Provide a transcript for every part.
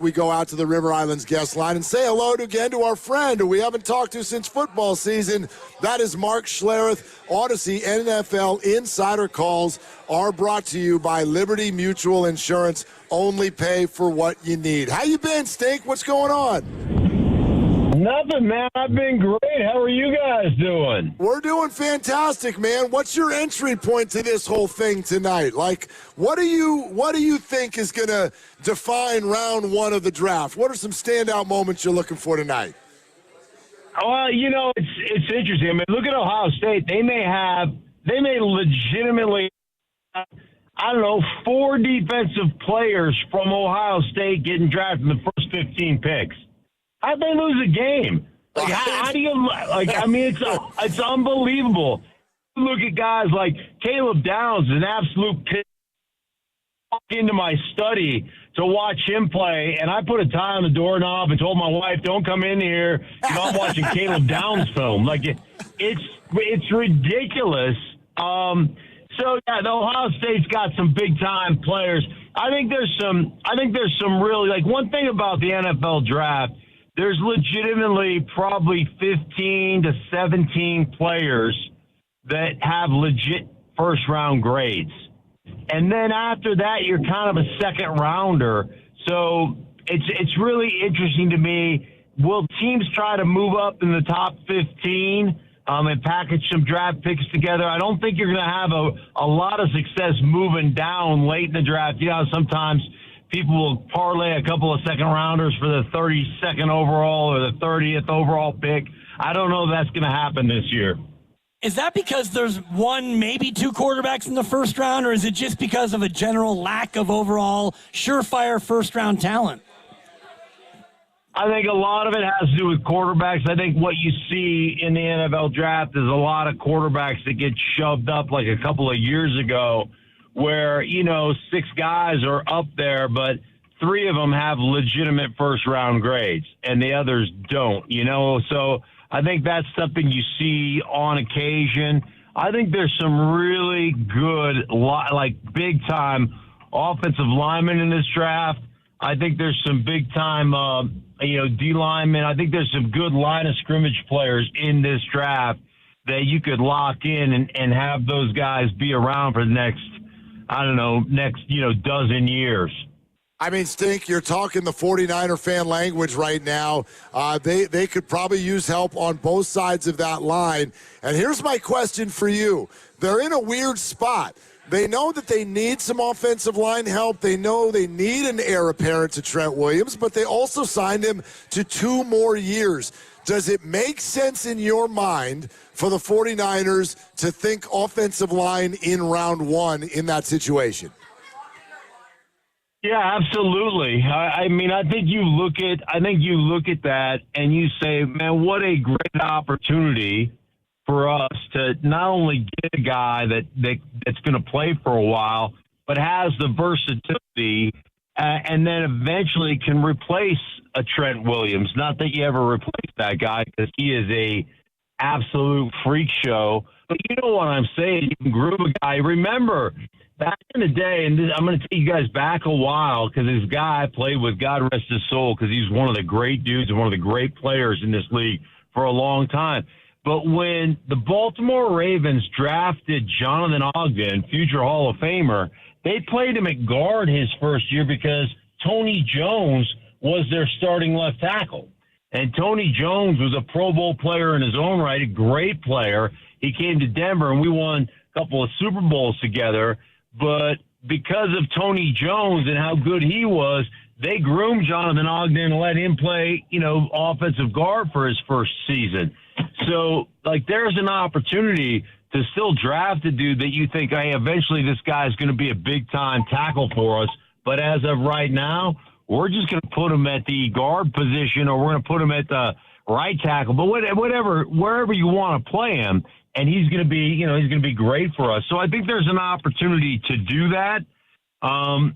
We go out to the River Islands guest line and say hello again to our friend who we haven't talked to since football season. That is Mark Schlereth. Odyssey NFL Insider Calls are brought to you by Liberty Mutual Insurance. Only pay for what you need. How you been, Stink? What's going on? Nothing, man. I've been great. How are you guys doing? We're doing fantastic, man. What's your entry point to this whole thing tonight? Like, what do you think is going to define round one of the draft? What are some standout moments you're looking for tonight? Well, you know, it's interesting. I mean, look at Ohio State. They may legitimately, I don't know, 4 defensive players from Ohio State getting drafted in the first 15 picks. How'd they lose a game? Like, how do you, like, I mean, it's unbelievable. Look at guys like Caleb Downs, an absolute pit. Walk into my study to watch him play, and I put a tie on the doorknob and told my wife, don't come in here. You know, I'm watching Caleb Downs film. Like, it's ridiculous. So, yeah, the Ohio State's got some big-time players. I think there's some really, like, one thing about the NFL draft, there's legitimately probably 15 to 17 players that have legit first-round grades. And then after that, you're kind of a second-rounder. So it's really interesting to me. Will teams try to move up in the top 15 and package some draft picks together? I don't think you're going to have a lot of success moving down late in the draft. You know, sometimes people will parlay a couple of second-rounders for the 32nd overall or the 30th overall pick. I don't know if that's going to happen this year. Is that because there's one, maybe 2 quarterbacks in the first round, or is it just because of a general lack of overall surefire first-round talent? I think a lot of it has to do with quarterbacks. I think what you see in the NFL draft is a lot of quarterbacks that get shoved up like a couple of years ago where, you know, 6 guys are up there, but 3 of them have legitimate first-round grades, and the others don't, you know? So I think that's something you see on occasion. I think there's some really good, like, big-time offensive linemen in this draft. I think there's some big-time, D-linemen. I think there's some good line of scrimmage players in this draft that you could lock in and have those guys be around for the next dozen years. I mean, Stink, you're talking the 49er fan language right now. They could probably use help on both sides of that line. And here's my question for you. They're in a weird spot. They know that they need some offensive line help. They know they need an heir apparent to Trent Williams, but they also signed him to 2 more years. Does it make sense in your mind for the 49ers to think offensive line in round 1 in that situation? Yeah, absolutely. I mean, I think you look at that and you say, man, what a great opportunity for us to not only get a guy that's going to play for a while, but has the versatility and then eventually can replace a Trent Williams. Not that you ever replace that guy because he is a absolute freak show. But you know what I'm saying? You can groove a guy. Remember, back in the day, and I'm going to take you guys back a while because this guy I played with, God rest his soul, because he's one of the great dudes and one of the great players in this league for a long time. But when the Baltimore Ravens drafted Jonathan Ogden, future Hall of Famer, they played him at guard his first year because Tony Jones was their starting left tackle. And Tony Jones was a Pro Bowl player in his own right, a great player. He came to Denver, and we won a couple of Super Bowls together. But because of Tony Jones and how good he was, they groomed Jonathan Ogden and let him play, offensive guard for his first season. So, like, there's an opportunity to still draft a dude that you think, hey, eventually this guy's going to be a big-time tackle for us. But as of right now, we're just going to put him at the guard position or we're going to put him at the right tackle. But wherever you want to play him, and he's going to be, he's going to be great for us. So I think there's an opportunity to do that, and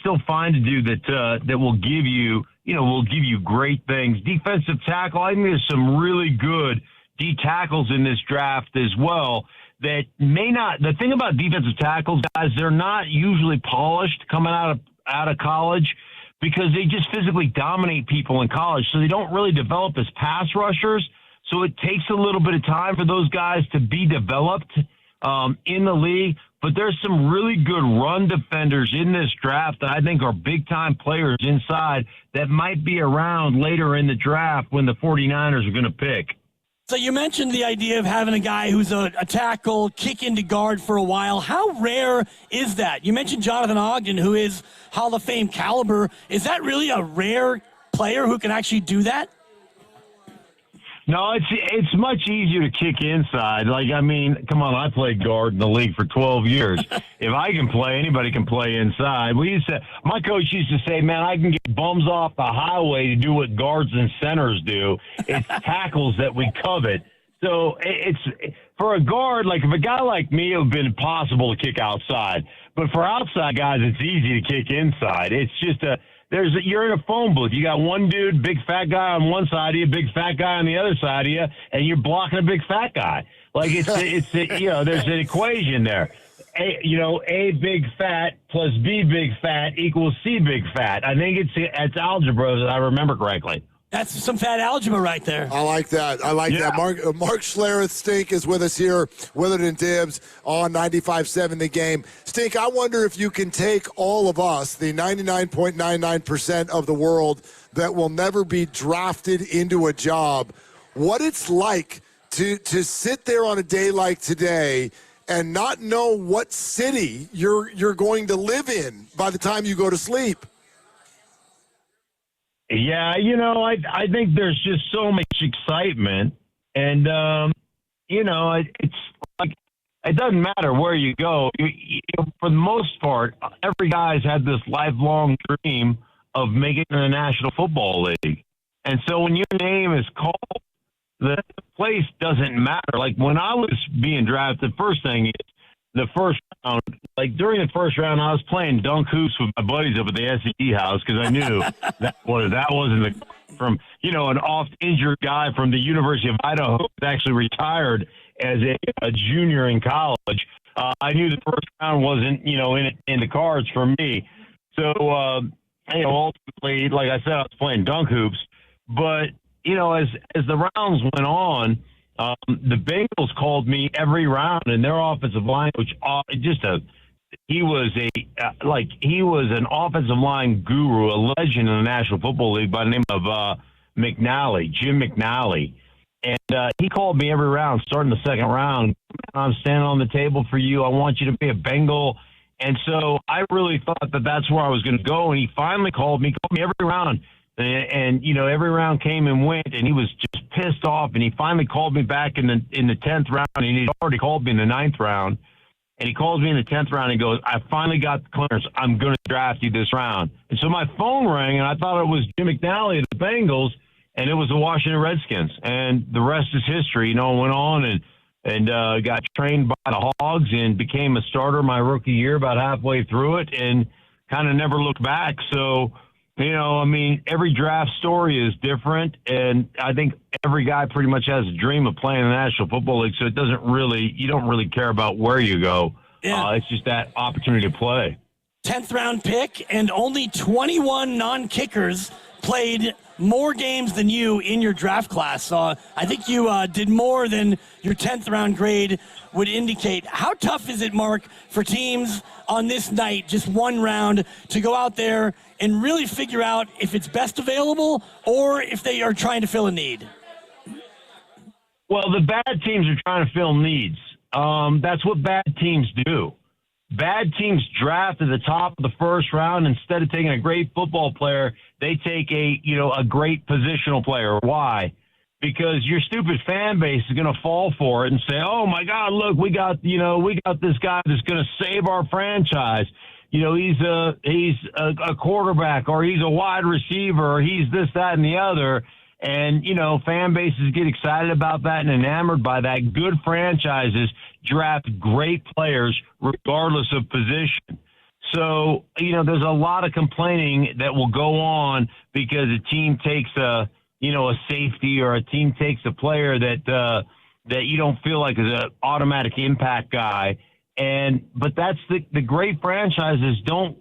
still find a dude that will give you great things. Defensive tackle, I think there's some really good D tackles in this draft as well that may not. The thing about defensive tackles, guys, they're not usually polished coming out of college, because they just physically dominate people in college. So they don't really develop as pass rushers. So it takes a little bit of time for those guys to be developed in the league. But there's some really good run defenders in this draft that I think are big-time players inside that might be around later in the draft when the 49ers are going to pick. So you mentioned the idea of having a guy who's a tackle, kick into guard for a while. How rare is that? You mentioned Jonathan Ogden, who is Hall of Fame caliber. Is that really a rare player who can actually do that? No, it's much easier to kick inside. Like, I mean, come on, I played guard in the league for 12 years. If I can play, anybody can play inside. My coach used to say, man, I can get bums off the highway to do what guards and centers do. It's tackles that we covet. So it's for a guard, like if a guy like me, it would have been impossible to kick outside. But for outside guys, it's easy to kick inside. It's just you're in a phone booth. You got one dude, big fat guy on one side of you, big fat guy on the other side of you, and you're blocking a big fat guy. Like there's an equation there. A big fat plus B big fat equals C big fat. I think it's algebra, if I remember correctly. That's some fat algebra right there. I like that. That. Mark Schlereth, Stink, is with us here, Willard and Dibbs on 95.7 The Game. Stink, I wonder if you can take all of us, the 99.99% of the world that will never be drafted into a job, what it's like to sit there on a day like today and not know what city you're going to live in by the time you go to sleep. Yeah, I think there's just so much excitement, and it's like it doesn't matter where you go. For the most part, every guy's had this lifelong dream of making it in the National Football League, and so when your name is called, the place doesn't matter. Like when I was being drafted, the first thing is the first round. Like during the first round, I was playing dunk hoops with my buddies up at the SED house because I knew that wasn't from an oft injured guy from the University of Idaho who actually retired as a junior in college. I knew the first round wasn't in the cards for me. So ultimately, like I said, I was playing dunk hoops. But as the rounds went on, the Bengals called me every round, and their offensive line, he was an offensive line guru, a legend in the National Football League by the name of Jim McNally. And he called me every round, starting the second round. I'm standing on the table for you. I want you to be a Bengal. And so I really thought that that's where I was going to go. And he finally called me every round. And every round came and went, and he was just pissed off. And he finally called me back in the 10th round, and he'd already called me in the 9th round. And he calls me in the 10th round and goes, I finally got the clearance. I'm going to draft you this round. And so my phone rang, and I thought it was Jim McNally of the Bengals, and it was the Washington Redskins. And the rest is history. Went on and got trained by the Hogs and became a starter my rookie year about halfway through it and kind of never looked back. So, every draft story is different, and I think every guy pretty much has a dream of playing in the National Football League, so you don't really care about where you go. Yeah. It's just that opportunity to play. 10th round pick, and only 21 non-kickers played more games than you in your draft class. So I think you did more than your 10th round grade would indicate. How tough is it, Mark, for teams on this night, just one round, to go out there and really figure out if it's best available or if they are trying to fill a need? Well, the bad teams are trying to fill needs. That's what bad teams do. Bad teams draft at the top of the first round. Instead of taking a great football player, they take a great positional player. Why? Because your stupid fan base is going to fall for it and say, "Oh my God, look, we got this guy that's going to save our franchise. He's a quarterback, or he's a wide receiver, or he's this, that, and the other." And, fan bases get excited about that and enamored by that. Good franchises draft great players regardless of position. So, there's a lot of complaining that will go on because a team takes a safety, or a team takes a player that you don't feel like is an automatic impact guy. But that's the great franchises don't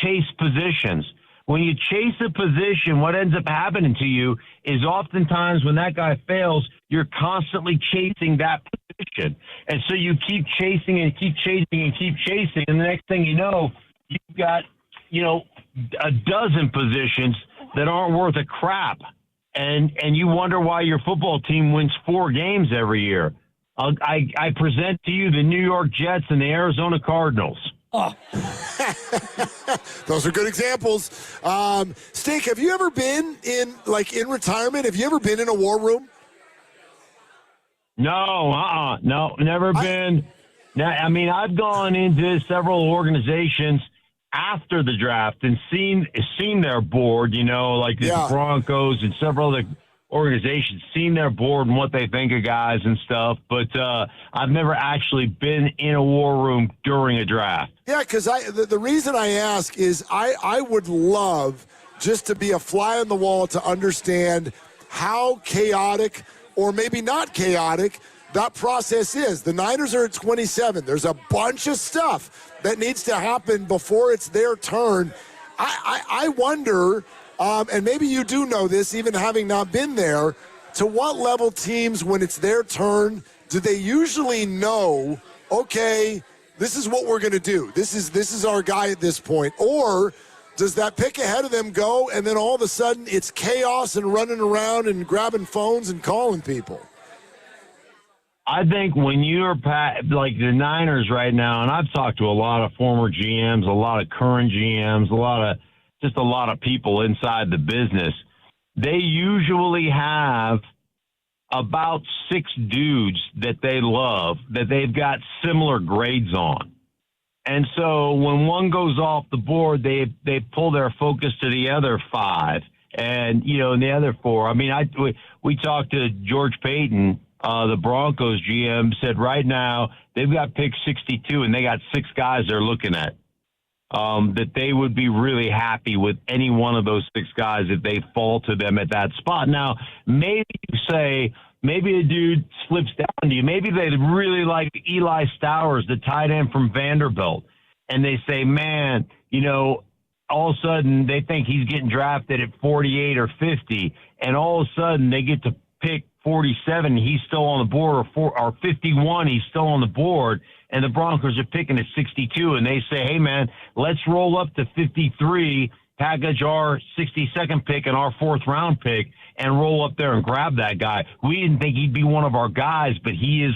chase positions. when you chase a position, what ends up happening to you is oftentimes when that guy fails, you're constantly chasing that position. And so you keep chasing and keep chasing and keep chasing. And the next thing you know, you've got, a dozen positions that aren't worth a crap. And you wonder why your football team wins 4 games every year. I present to you the New York Jets and the Arizona Cardinals. Oh. Those are good examples. Stink, have you ever been in retirement? Have you ever been in a war room? No, never been. I mean, I've gone into several organizations after the draft and seen their board, like the Broncos and several other organizations, seen their board and what they think of guys and stuff. But I've never actually been in a war room during a draft. Yeah, because the reason I ask is I would love just to be a fly on the wall to understand how chaotic or maybe not chaotic that process is. The Niners are at 27. There's a bunch of stuff that needs to happen before it's their turn. I wonder, and maybe you do know this, even having not been there, to what level teams, when it's their turn, do they usually know, okay, this is what we're going to do. This is our guy at this point. Or does that pick ahead of them go, and then all of a sudden it's chaos and running around and grabbing phones and calling people? I think when you're like the Niners right now, and I've talked to a lot of former GMs, a lot of current GMs, a lot of people inside the business, they usually have about 6 dudes that they love that they've got similar grades on. And so when one goes off the board, they pull their focus to the other 5 and, and the other 4. I mean, we talked to George Payton, the Broncos GM, said right now they've got pick 62 and they got 6 guys they're looking at, that they would be really happy with any one of those 6 guys if they fall to them at that spot. Now, maybe you say, maybe a dude slips down to you. Maybe they really like Eli Stowers, the tight end from Vanderbilt, and they say, man, all of a sudden they think he's getting drafted at 48 or 50, and all of a sudden they get to pick 47, he's still on the board, or 51, he's still on the board, and the Broncos are picking at 62, and they say, hey, man, let's roll up to 53, package our 62nd pick and our 4th round pick, and roll up there and grab that guy. We didn't think he'd be one of our guys, but he's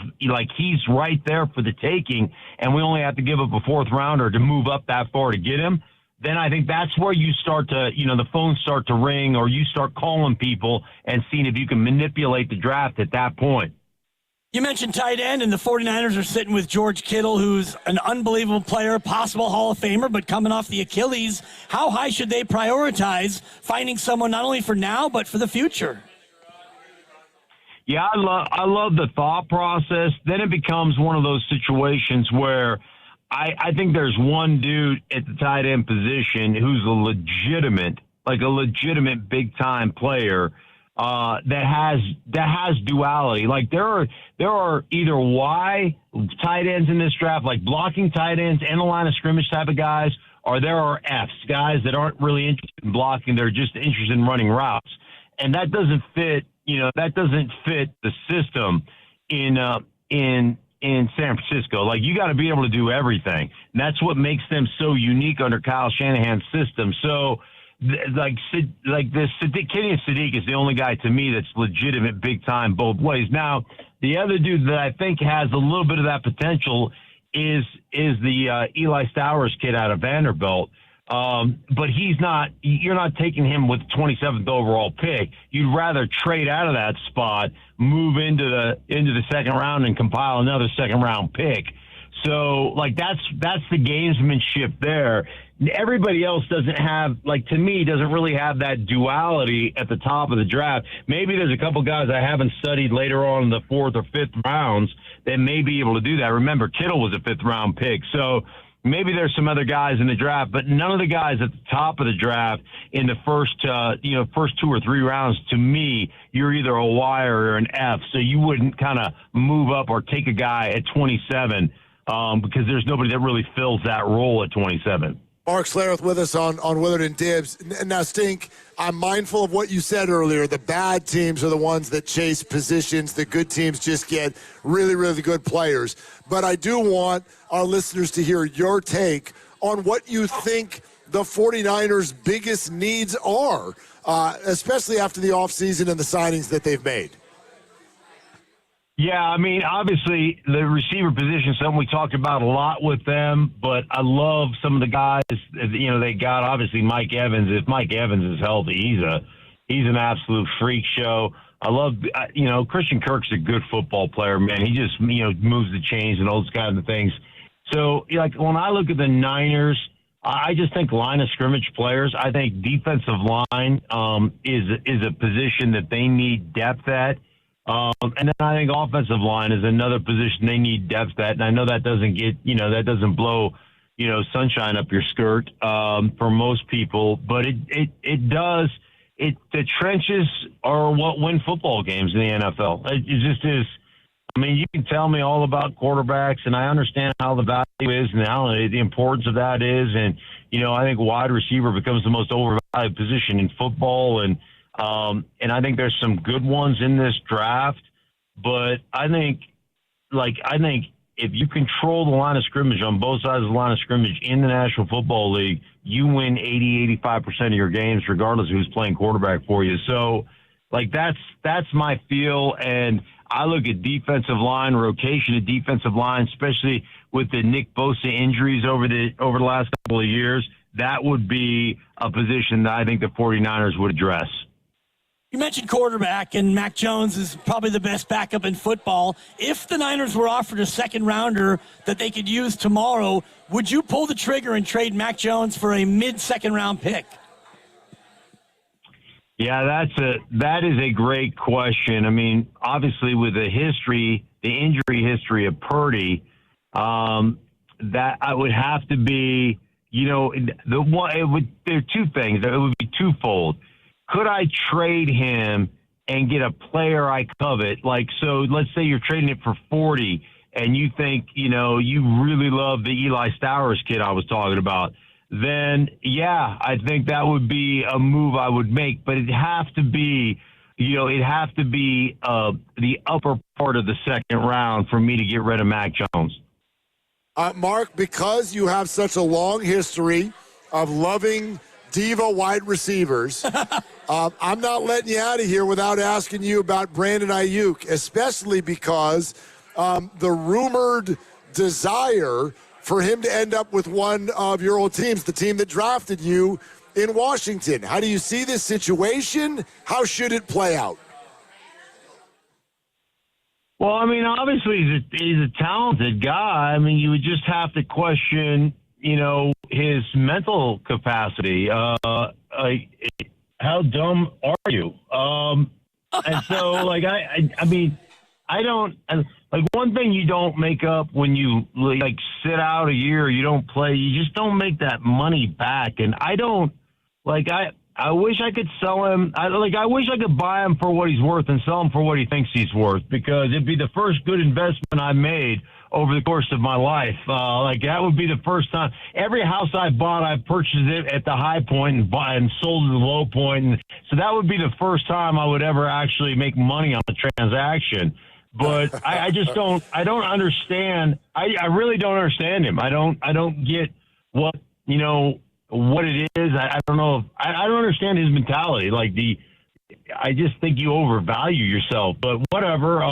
right there for the taking, and we only have to give up a 4th rounder to move up that far to get him. Then I think that's where you start to, the phones start to ring, or you start calling people and seeing if you can manipulate the draft at that point. You mentioned tight end, and the 49ers are sitting with George Kittle, who's an unbelievable player, possible Hall of Famer, but coming off the Achilles. How high should they prioritize finding someone not only for now, but for the future? Yeah, I love the thought process. Then it becomes one of those situations where I think there's one dude at the tight end position who's a legitimate big time player that has duality. Like there are either Y tight ends in this draft, like blocking tight ends and the line of scrimmage type of guys, or there are Fs, guys that aren't really interested in blocking, they're just interested in running routes. And that doesn't fit, the system in San Francisco. Like, you got to be able to do everything. And that's what makes them so unique under Kyle Shanahan's system. So, Kenny Sadiq is the only guy to me that's legitimate big time both ways. Now, the other dude that I think has a little bit of that potential is the Eli Stowers kid out of Vanderbilt. But you're not taking him with the 27th overall pick. You'd rather trade out of that spot, move into the second round and compile another second round pick. So that's the gamesmanship there. Everybody else doesn't really have that duality at the top of the draft. Maybe there's a couple guys I haven't studied later on in the 4th or 5th rounds that may be able to do that. Remember, Kittle was a 5th round pick. So maybe there's some other guys in the draft, but none of the guys at the top of the draft in the first 2 or 3 rounds, to me, you're either a Y or an F. So you wouldn't kind of move up or take a guy at 27 because there's nobody that really fills that role at 27. Mark Schlereth with us on Willard and Dibs. Now, Stink, I'm mindful of what you said earlier. The bad teams are the ones that chase positions. The good teams just get really, really good players. But I do want our listeners to hear your take on what you think the 49ers' biggest needs are, especially after the offseason and the signings that they've made. Yeah, I mean, obviously the receiver position is something we talked about a lot with them, but I love some of the guys, they got. Obviously Mike Evans. If Mike Evans is healthy, he's an absolute freak show. I love, Christian Kirk's a good football player, man. He just, moves the chains and those kinds of things. So, like, when I look at the Niners, I just think line of scrimmage players. I think defensive line is a position that they need depth at. And then I think offensive line is another position they need depth at. And I know that doesn't blow, sunshine up your skirt for most people, but it does. The trenches are what win football games in the NFL. It just is. I mean, you can tell me all about quarterbacks, and I understand how the value is and how the importance of that is. And, I think wide receiver becomes the most overvalued position in football. And I think there's some good ones in this draft, but I think if you control the line of scrimmage on both sides of the line of scrimmage in the National Football League, you win 80-85% of your games, regardless of who's playing quarterback for you. So, that's my feel. And I look at defensive line, rotation of defensive line, especially with the Nick Bosa injuries over the last couple of years. That would be a position that I think the 49ers would address. You mentioned quarterback, and Mac Jones is probably the best backup in football. If the Niners were offered a second-rounder that they could use tomorrow, would you pull the trigger and trade Mac Jones for a mid-second-round pick? Yeah, that is a great question. I mean, obviously with the injury history of Purdy, that I would have to be, there are two things. It would be twofold. Could I trade him and get a player I covet? So let's say you're trading it for 40 and you think, you really love the Eli Stowers kid I was talking about. Then, yeah, I think that would be a move I would make. But it'd have to be, the upper part of the second round for me to get rid of Mac Jones. Mark, because you have such a long history of loving diva wide receivers, I'm not letting you out of here without asking you about Brandon Aiyuk, especially because the rumored desire for him to end up with one of your old teams, the team that drafted you in Washington. How do you see this situation? How should it play out? Well, I mean, obviously he's a talented guy. I mean, you would just have to question, his mental capacity. How dumb are you? And so, I mean, I don't one thing you don't make up when you sit out a year, you don't play, you just don't make that money back. And I don't I wish I could sell him. I wish I could buy him for what he's worth and sell him for what he thinks he's worth, because it'd be the first good investment I made over the course of my life. That would be the first time. Every house I bought, I purchased it at the high point and sold it at the low point. And so that would be the first time I would ever actually make money on the transaction. But I just don't. I don't understand. I really don't understand him. I don't get what it is. I don't know. I don't understand his mentality. I just think you overvalue yourself. But whatever.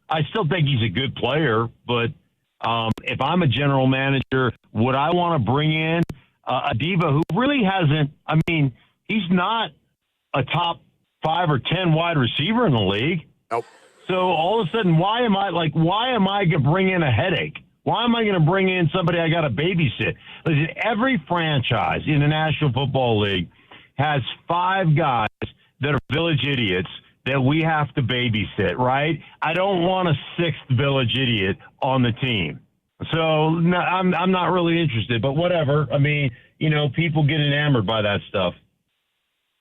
I still think he's a good player. But if I'm a general manager, would I want to bring in a diva who really hasn't? I mean, he's not a top 5 or 10 wide receiver in the league. Nope. So all of a sudden, why am I going to bring in a headache? Why am I going to bring in somebody I got to babysit? Listen, every franchise in the National Football League has 5 guys that are village idiots that we have to babysit, right? I don't want a 6th village idiot on the team. So no, I'm not really interested, but whatever. I mean, people get enamored by that stuff.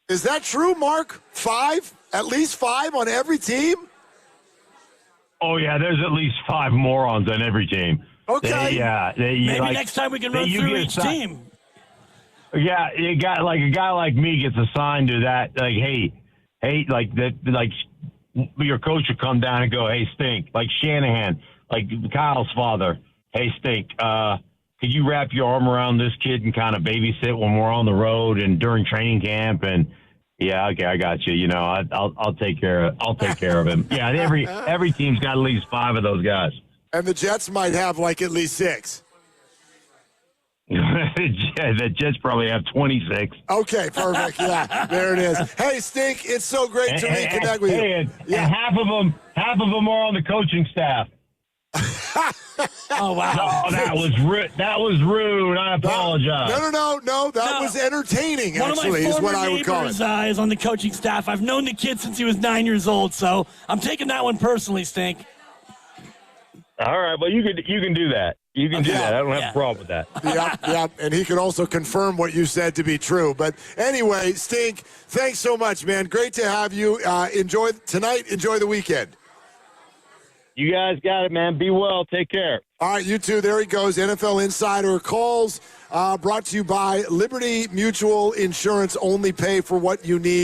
Is that true, Mark? 5? At least 5 on every team? Oh, yeah, there's at least 5 morons on every team. Okay. Maybe next time we can run through each team. Yeah, a guy like me gets assigned to that. Like, hey, like that, like your coach would come down and go, hey, Stink, like Shanahan, like Kyle's father. Hey, Stink, could you wrap your arm around this kid and kind of babysit when we're on the road and during training camp? And yeah, okay, I got you. You know, I'll take care of him. Yeah, every team's got at least 5 of those guys. And the Jets might have like at least 6. The Jets probably have 26. Okay, perfect. Yeah, there it is. Hey, Stink, it's so great to reconnect with you. And half of them are on the coaching staff. Oh, wow. Oh, that was rude. I apologize. No. That was entertaining, actually, is is what I would call it. Is on the coaching staff. I've known the kid since he was 9 years old, so I'm taking that one personally, Stink. All right, well, you can do that. You can do that. I don't have a problem with that. Yeah, and he can also confirm what you said to be true. But anyway, Stink, thanks so much, man. Great to have you. Enjoy tonight. Enjoy the weekend. You guys got it, man. Be well. Take care. All right, you too. There he goes. NFL Insider Calls, brought to you by Liberty Mutual Insurance. Only pay for what you need.